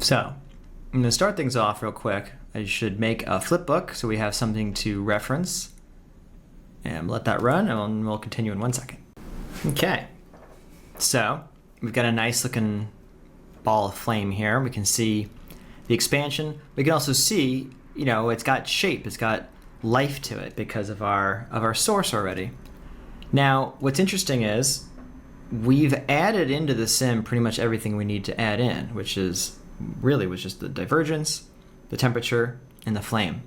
So I'm going to start things off real quick. I should make a flip book so we have something to reference. And let that run, and we'll continue in 1 second. Okay, so we've got a nice looking ball of flame here. We can see the expansion. We can also see, it's got shape. It's got life to it because of our source already. Now, what's interesting is we've added into the sim pretty much everything we need to add in, which was just the divergence, the temperature, and the flame.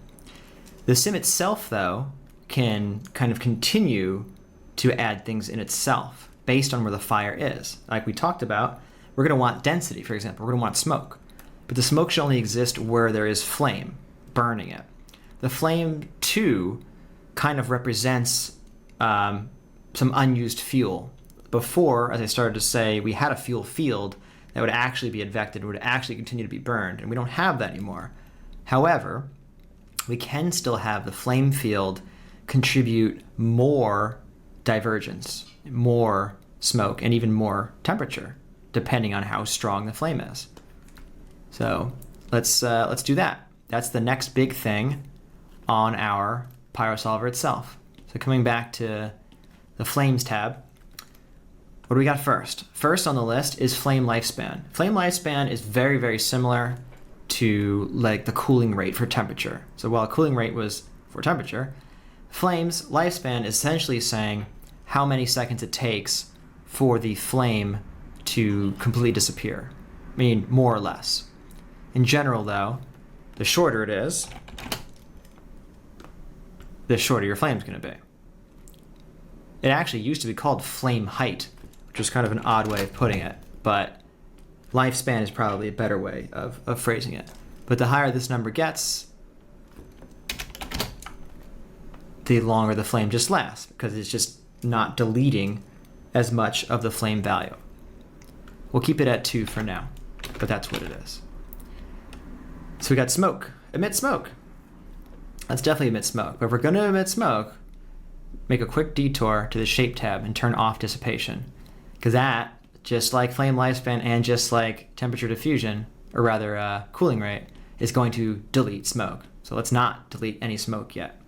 The sim itself, though, can kind of continue to add things in itself based on where the fire is. Like we talked about, we're going to want density, for example. We're going to want smoke. But the smoke should only exist where there is flame burning it. The flame, too, kind of represents some unused fuel. Before, as I started to say, we had a fuel field that would actually be advected, would actually continue to be burned, and we don't have that anymore. However, we can still have the flame field contribute more divergence, more smoke, and even more temperature, depending on how strong the flame is. So let's do that. That's the next big thing on our PyroSolver itself. So coming back to the Flames tab, what do we got first? First on the list is Flame Lifespan. Flame Lifespan is very, very similar to like the cooling rate for temperature. So while cooling rate was for temperature, Flame's lifespan is essentially saying how many seconds it takes for the flame to completely disappear. I mean, more or less. In general, though, the shorter it is, the shorter your flame's going to be. It actually used to be called flame height, which was kind of an odd way of putting it, but lifespan is probably a better way of phrasing it. But the higher this number gets, the longer the flame just lasts, because it's just not deleting as much of the flame value. We'll keep it at 2 for now, but that's what it is. So we got smoke. Emit smoke. Let's definitely emit smoke. But if we're going to emit smoke, make a quick detour to the Shape tab and turn off dissipation. Because that, just like flame lifespan and just like temperature diffusion, or rather cooling rate, is going to delete smoke. So let's not delete any smoke yet.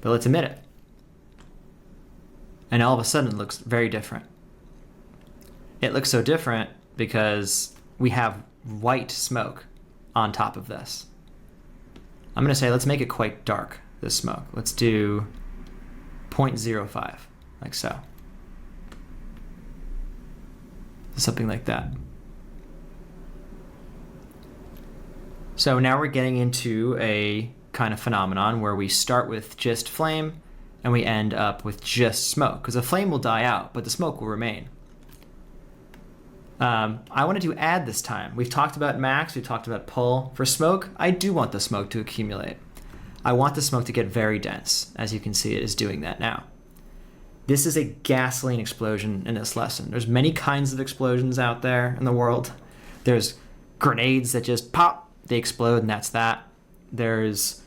But let's emit it. And all of a sudden it looks very different. It looks so different because we have white smoke on top of this. I'm going to say let's make it quite dark, this smoke. Let's do 0.05, like so. Something like that. So now we're getting into a kind of phenomenon where we start with just flame and we end up with just smoke, because the flame will die out, but the smoke will remain. I wanted to add this time. We've talked about max, we've talked about pull. For smoke, I do want the smoke to accumulate. I want the smoke to get very dense. As you can see, it is doing that now. This is a gasoline explosion in this lesson. There's many kinds of explosions out there in the world. There's grenades that just pop, they explode, and that's that. There's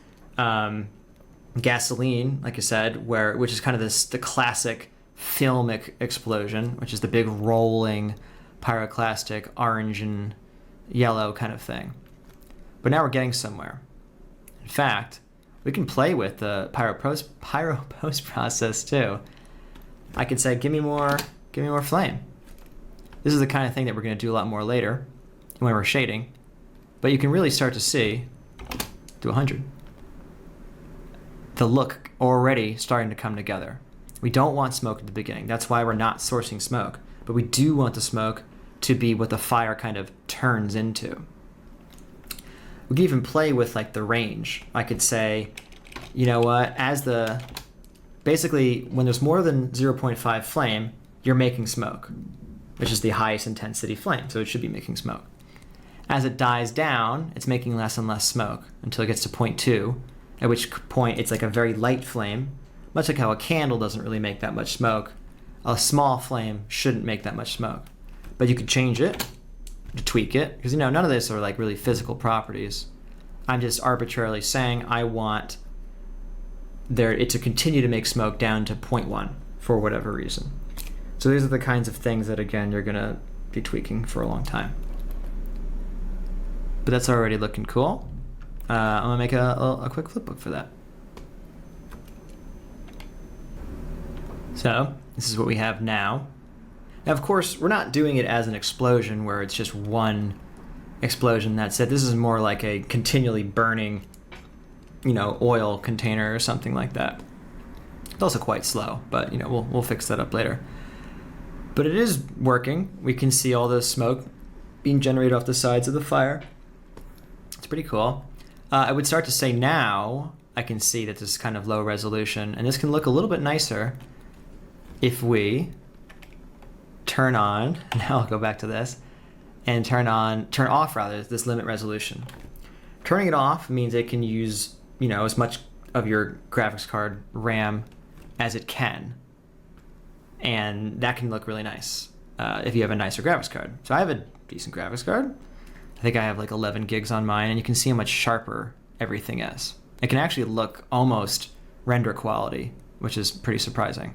gasoline, like I said, which is kind of the classic filmic explosion, which is the big rolling pyroclastic orange and yellow kind of thing. But now we're getting somewhere. In fact, we can play with the pyro post process too. I could say, give me more flame. This is the kind of thing that we're going to do a lot more later when we're shading. But you can really start to see, do 100. The look already starting to come together. We don't want smoke at the beginning. That's why we're not sourcing smoke. But we do want the smoke to be what the fire kind of turns into. We can even play with like the range. I could say, you know what, basically when there's more than 0.5 flame, you're making smoke, which is the highest intensity flame, so it should be making smoke. As it dies down, it's making less and less smoke until it gets to 0.2, at which point it's like a very light flame. Much like how a candle doesn't really make that much smoke, a small flame shouldn't make that much smoke. But you could change it, to tweak it, because none of this are like really physical properties. I'm just arbitrarily saying I want it to continue to make smoke down to 0.1 for whatever reason. So these are the kinds of things that, again, you're going to be tweaking for a long time. but that's already looking cool. I'm gonna make a quick flipbook for that. So this is what we have now. Now, of course, we're not doing it as an explosion where it's just one explosion, that's it. This is more like a continually burning, oil container or something like that. It's also quite slow, but we'll fix that up later. But it is working. We can see all the smoke being generated off the sides of the fire. It's pretty cool. I would start to say now I can see that this is kind of low resolution, and this can look a little bit nicer if we turn on, now I'll go back to this, and turn off this limit resolution. Turning it off means it can use, as much of your graphics card RAM as it can. And that can look really nice if you have a nicer graphics card. So I have a decent graphics card. I think I have like 11 gigs on mine, and you can see how much sharper everything is. It can actually look almost render quality, which is pretty surprising.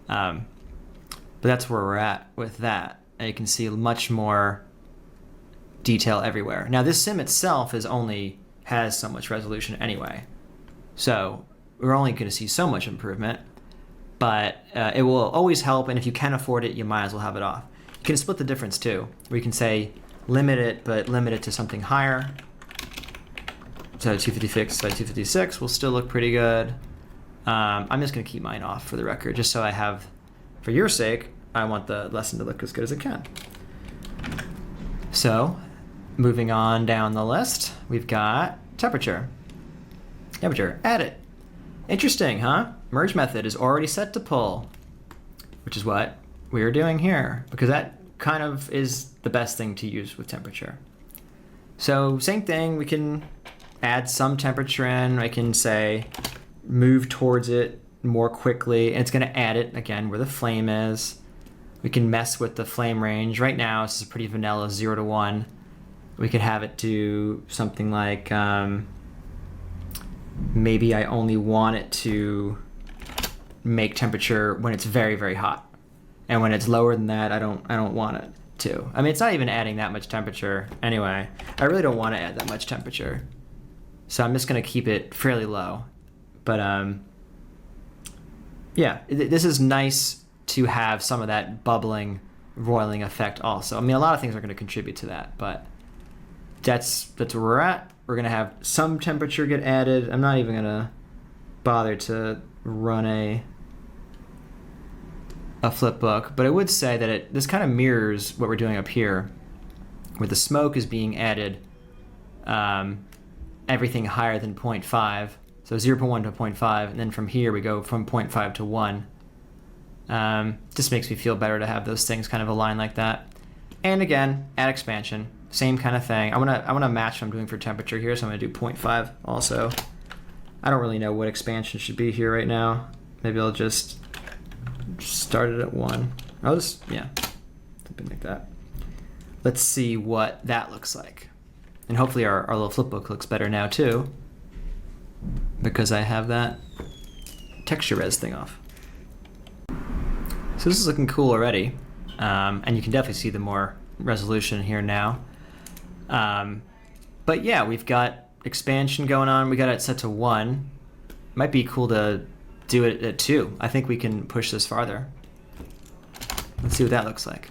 But that's where we're at with that. And you can see much more detail everywhere. Now this sim itself has so much resolution anyway. So we're only going to see so much improvement, but it will always help. And if you can afford it, you might as well have it off. You can split the difference too. We can say limit it, but limit it to something higher. So 256 by 256 will still look pretty good. I'm just going to keep mine off for the record, just so I have, for your sake, I want the lesson to look as good as it can. So, moving on down the list, we've got temperature. Temperature, edit. Interesting, huh? Merge method is already set to pull, which is what we're doing here, because that kind of is the best thing to use with temperature. So, same thing, we can add some temperature in. I can say move towards it more quickly, and it's going to add it again where the flame is. We can mess with the flame range. Right now, this is pretty vanilla, 0 to 1. We could have it do something like maybe I only want it to make temperature when it's very, very hot, and when it's lower than that, I don't want it to. I mean, it's not even adding that much temperature anyway. I really don't want to add that much temperature, so I'm just going to keep it fairly low. But yeah, this is nice to have some of that bubbling, roiling effect also. I mean, a lot of things are going to contribute to that, but that's where we're at. We're going to have some temperature get added. I'm not even going to bother to run a flipbook, but I would say that this kind of mirrors what we're doing up here, where the smoke is being added everything higher than 0.5. So 0.1 to 0.5, and then from here we go from 0.5 to 1. Just makes me feel better to have those things kind of align like that. And again, add expansion, same kind of thing. I wanna match what I'm doing for temperature here, so I'm gonna do 0.5 also. I don't really know what expansion should be here right now. Maybe I'll just start it at 1. I'll just, yeah, something like that. Let's see what that looks like. And hopefully our little flipbook looks better now too, because I have that texture res thing off. So this is looking cool already, and you can definitely see the more resolution here now. But yeah, we've got expansion going on. We got it set to 1. Might be cool to do it at 2. I think we can push this farther. Let's see what that looks like.